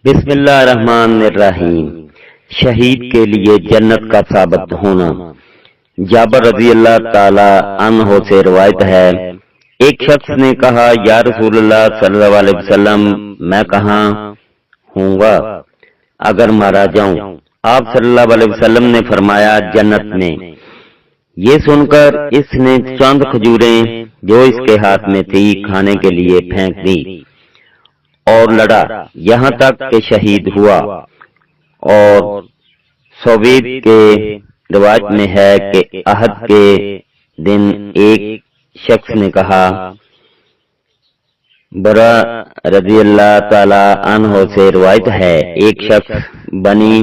بسم اللہ الرحمن الرحیم۔ شہید کے لیے جنت کا ثابت ہونا۔ جابر رضی اللہ تعالی عنہ سے روایت ہے، ایک شخص نے کہا، یا رسول اللہ صلی اللہ علیہ وسلم، میں کہاں ہوں گا اگر مارا جاؤں؟ آپ صلی اللہ علیہ وسلم نے فرمایا، جنت میں۔ یہ سن کر اس نے چند کھجوریں جو اس کے ہاتھ میں تھی کھانے کے لیے پھینک دی اور لڑا یہاں تک کہ شہید ہوا۔ اور سوید کے روایت میں ہے کہ احد کے دن ایک شخص نے کہا، برا رضی اللہ تعالی عنہ سے روایت ہے، ایک شخص بنی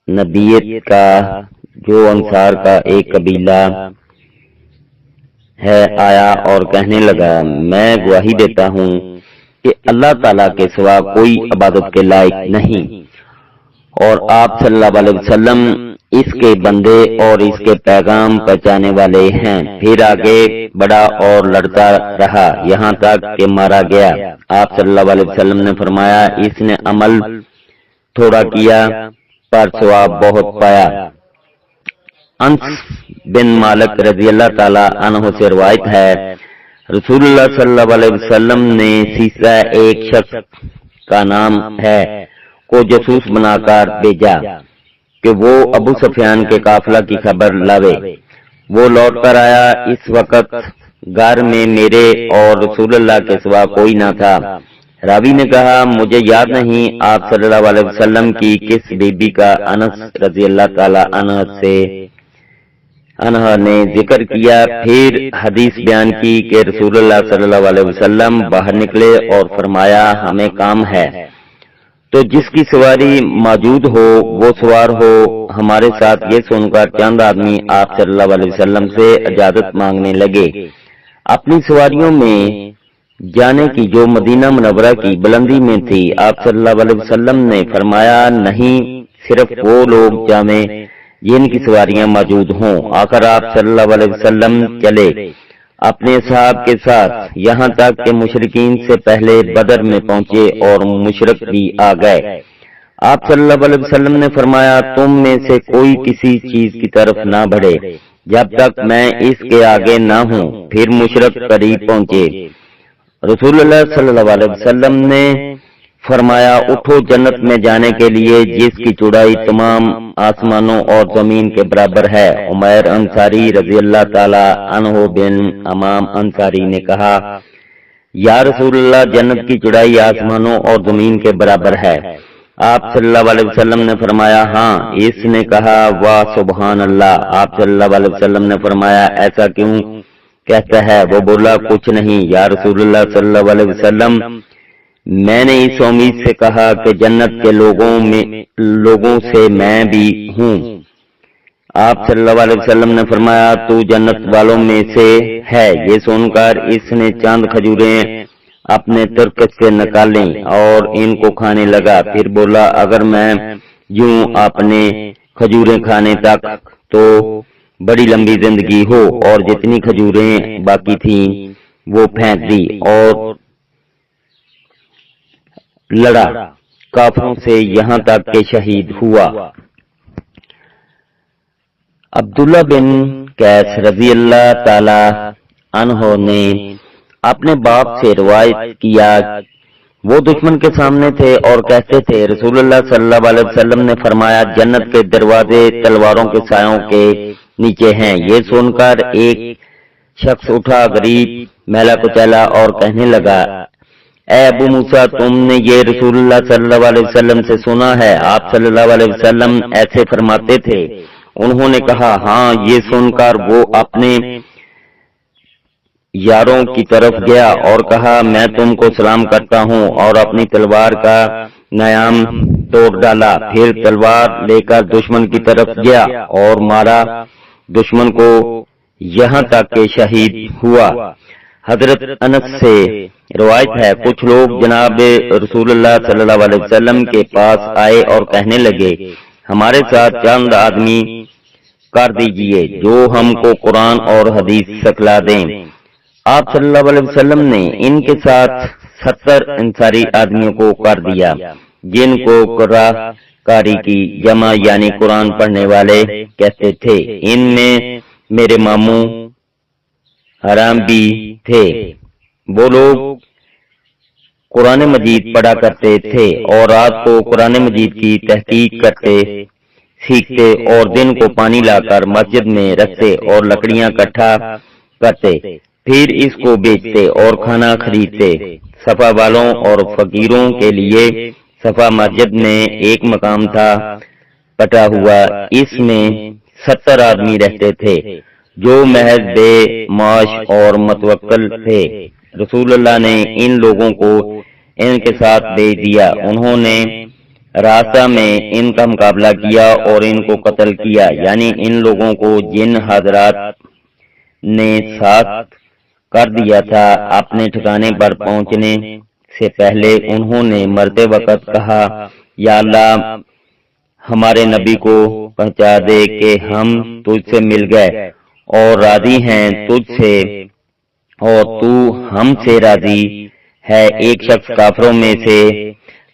نبیت کا جو انصار کا ایک قبیلہ ہے آیا اور کہنے لگا، میں گواہی دیتا ہوں کہ اللہ تعالیٰ کے سوا کوئی عبادت کے لائق نہیں، اور آپ صلی اللہ علیہ وسلم اس کے بندے اور اس کے پیغام پہنچانے والے ہیں۔ پھر آگے بڑھا اور لڑتا رہا یہاں تک کہ مارا گیا۔ آپ صلی اللہ علیہ وسلم نے فرمایا، اس نے عمل تھوڑا کیا پر ثواب بہت پایا۔ انس بن مالک رضی اللہ تعالی عنہ سے روایت ہے، رسول اللہ صلی اللہ علیہ وسلم نے سیسرا ایک شخص کا نام ہے کو جاسوس بنا کر بھیجا کہ وہ ابو سفیان کے قافلہ کی خبر لاوے۔ وہ لوٹ کر آیا، اس وقت گھر میں میرے اور رسول اللہ کے سوا کوئی نہ تھا۔ راوی نے کہا، مجھے یاد نہیں آپ صلی اللہ علیہ وسلم کی کس بی بی کا انس رضی اللہ تعالی عنہ نے ذکر کیا۔ پھر حدیث بیان کی کہ رسول اللہ صلی اللہ علیہ وسلم باہر نکلے اور فرمایا، ہمیں کام ہے، تو جس کی سواری موجود ہو وہ سوار ہو۔ ہمارے ساتھ یہ سن کر چند آدمی آپ صلی اللہ علیہ وسلم سے اجازت مانگنے لگے اپنی سواریوں میں جانے کی جو مدینہ منورہ کی بلندی میں تھی۔ آپ صلی اللہ علیہ وسلم نے فرمایا، نہیں، صرف وہ لوگ جامیں جن کی سواریاں موجود ہوں۔ آخر آپ صلی اللہ علیہ وسلم چلے اپنے اصحاب کے ساتھ یہاں تک کہ مشرکین سے پہلے بدر میں پہنچے اور مشرک بھی آ گئے۔ آپ صلی اللہ علیہ وسلم نے فرمایا، تم میں سے کوئی کسی چیز کی طرف نہ بڑھے جب تک میں اس کے آگے نہ ہوں۔ پھر مشرک قریب پہنچے۔ رسول اللہ صلی اللہ علیہ وسلم نے فرمایا، اٹھو جنت میں جانے کے لیے جس کی چوڑائی تمام آسمانوں اور زمین کے برابر ہے۔ عمیر انصاری رضی اللہ تعالی عنہ بن امام انصاری نے کہا، یا رسول اللہ، جنت کی چوڑائی آسمانوں اور زمین کے برابر ہے۔ آپ صلی اللہ علیہ وسلم نے فرمایا، ہاں۔ اس نے کہا، واہ سبحان اللہ۔ آپ صلی اللہ علیہ وسلم نے فرمایا، ایسا کیوں کہتا ہے؟ وہ بولا، کچھ نہیں یا رسول اللہ صلی اللہ علیہ وسلم، میں نے اس امید سے کہا کہ جنت کے لوگوں سے میں بھی ہوں۔ آپ صلی اللہ علیہ وسلم نے فرمایا، تو جنت والوں میں سے ہے۔ یہ سن کر اس نے چند کھجوریں اپنے ترکش سے نکالیں اور ان کو کھانے لگا۔ پھر بولا، اگر میں یوں اپنے کھجوریں کھانے تک تو بڑی لمبی زندگی ہو۔ اور جتنی کھجوریں باقی تھیں وہ پھینک دی اور لڑا کافروں سے یہاں تک کہ شہید ہوا۔ عبداللہ بن قیس رضی اللہ تعالی عنہ نے اپنے باپ سے روایت کیا، وہ دشمن کے سامنے تھے اور کہتے تھے، رسول اللہ صلی اللہ علیہ وسلم نے فرمایا، جنت کے دروازے تلواروں کے سایوں کے نیچے ہیں۔ یہ سن کر ایک شخص اٹھا، غریب میلا کچیلا، اور کہنے لگا، اے ابو موسیٰ، تم نے یہ رسول اللہ صلی اللہ علیہ وسلم سے سنا ہے؟ آپ صلی اللہ علیہ وسلم ایسے فرماتے تھے؟ انہوں نے کہا، ہاں۔ یہ سن کر وہ اپنے یاروں کی طرف گیا اور کہا، میں تم کو سلام کرتا ہوں، اور اپنی تلوار کا نیام توڑ ڈالا۔ پھر تلوار لے کر دشمن کی طرف گیا اور مارا دشمن کو یہاں تک کہ شہید ہوا۔ حضرت انس سے روایت ہے، کچھ لوگ جناب رسول اللہ صلی اللہ علیہ وسلم کے پاس آئے اور کہنے لگے، ہمارے ساتھ چند آدمی کر دیجئے جو ہم کو قرآن اور حدیث سکھلا دیں۔ آپ صلی اللہ علیہ وسلم نے ان کے ساتھ 70 انصاری آدمیوں کو کر دیا جن کو قرآ قاری کی جمع یعنی قرآن پڑھنے والے کہتے تھے۔ ان میں میرے ماموں حرام بھی تھے۔ وہ لوگ قرآن مجید پڑھا کرتے تھے اور رات کو قرآن مجید کی تحقیق کرتے سیکھتے اور دن کو پانی لا کر مسجد میں رکھتے اور لکڑیاں اکٹھا کرتے، پھر اس کو بیچتے اور کھانا خریدتے۔ صفا والوں اور فقیروں کے لیے صفا مسجد میں ایک مقام تھا پٹا ہوا، اس میں 70 آدمی رہتے تھے جو محض بے معاش اور متوکل تھے۔ رسول اللہ نے ان لوگوں کو ان کے ساتھ بھیج دیا۔ انہوں نے راستہ میں ان کا مقابلہ کیا اور ان کو قتل کیا، یعنی ان لوگوں کو جن حضرات نے ساتھ کر دیا تھا۔ اپنے ٹھکانے پر پہنچنے سے پہلے انہوں نے مرتے وقت کہا، یا اللہ ہمارے نبی کو پہنچا دے کہ ہم تجھ سے مل گئے اور راضی ہیں تجھ سے اور تو ہم سے راضی ہے۔ ایک شخص کافروں میں سے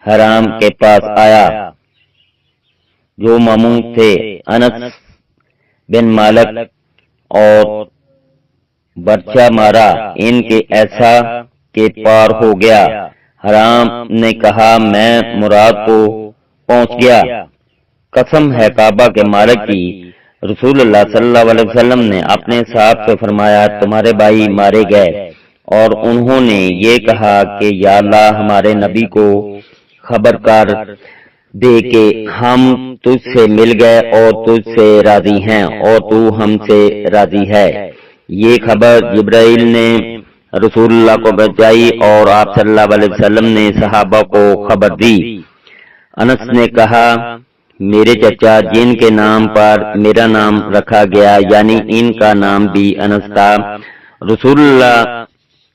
حرام کے پاس آیا جو ماموں تھے انس بن مالک اور برچہ مارا ان کے ایسا کہ پار ہو گیا۔ حرام نے کہا میں مراد کو پہنچ گیا، قسم ہے کعبہ کے مالک کی۔ رسول اللہ صلی اللہ علیہ وسلم نے اپنے صاحب سے فرمایا تمہارے بھائی مارے گئے، اور انہوں نے یہ کہا کہ یا اللہ ہمارے نبی کو خبر کر دے کہ ہم تجھ سے مل گئے اور تجھ سے راضی ہیں اور تو ہم سے راضی ہے۔ یہ خبر جبرائیل نے رسول اللہ کو پہنچائی اور آپ صلی اللہ علیہ وسلم نے صحابہ کو خبر دی۔ انس نے کہا میرے چچا جن کے نام پر میرا نام رکھا گیا یعنی ان کا نام بھی انس تھا، رسول اللہ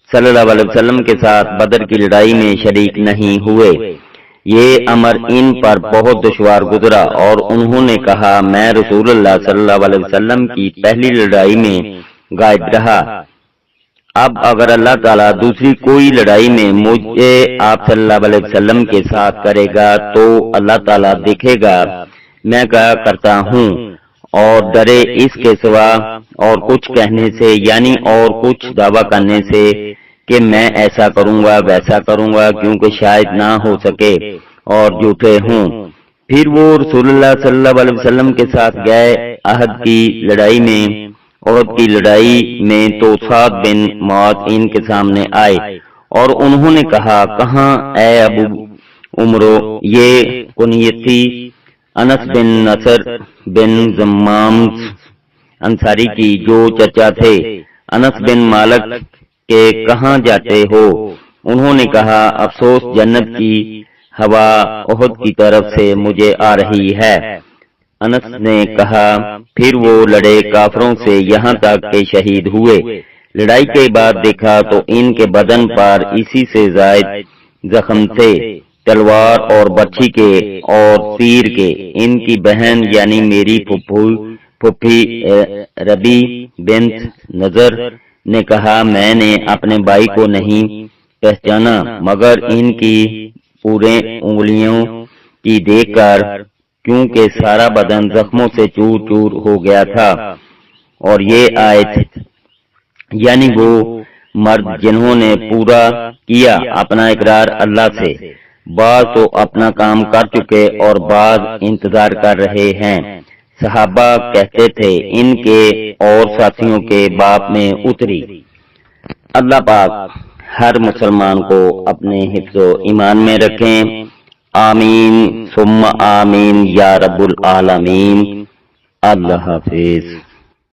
صلی اللہ علیہ وسلم کے ساتھ بدر کی لڑائی میں شریک نہیں ہوئے۔ یہ امر ان پر بہت دشوار گزرا اور انہوں نے کہا میں رسول اللہ صلی اللہ علیہ وسلم کی پہلی لڑائی میں غائب رہا، اب اگر اللہ تعالیٰ دوسری کوئی لڑائی میں مجھے آپ صلی اللہ علیہ وسلم کے ساتھ کرے گا تو اللہ تعالیٰ دیکھے گا میں کیا کرتا ہوں، اور ڈرے اس کے سوا اور کچھ کہنے سے یعنی اور کچھ دعویٰ کرنے سے کہ میں ایسا کروں گا ویسا کروں گا، کیونکہ شاید نہ ہو سکے اور جھوٹے ہوں۔ پھر وہ رسول اللہ صلی اللہ علیہ وسلم کے ساتھ گئے احد کی لڑائی میں۔ احد کی لڑائی میں تو سعد بن معاذ ان کے سامنے آئے اور انہوں نے کہا کہاں اے ابو عمرو، یہ کنیت تھی انس بن نصر بن زمام انصاری کی جو چچا تھے انس بن مالک کے، کہاں جاتے ہو؟ انہوں نے کہا افسوس جنت کی ہوا احد کی طرف سے مجھے آ رہی ہے۔ انس نے کہا پھر وہ لڑے کافروں سے یہاں تک کہ شہید ہوئے۔ لڑائی کے بعد دیکھا تو ان کے بدن پر اسی سے زائد زخم تھے، تلوار اور برچھی کے اور تیر کے۔ ان کی بہن یعنی میری پھپھی ربی بنت نذر نے کہا میں نے اپنے بھائی کو نہیں پہچانا مگر ان کی پورے انگلیوں کی دیکھ کر، کیونکہ سارا بدن زخموں سے چور چور ہو گیا تھا۔ اور یہ آیت یعنی وہ مرد جنہوں نے پورا کیا اپنا اقرار اللہ سے، بعض تو اپنا کام کر چکے اور بعض انتظار کر رہے ہیں۔ صحابہ کہتے تھے ان کے اور ساتھیوں کے باپ میں اتری۔ اللہ پاک ہر مسلمان کو اپنے حفظ و ایمان میں رکھیں، آمین ثم آمین یا رب العالمین۔ اللہ حافظ۔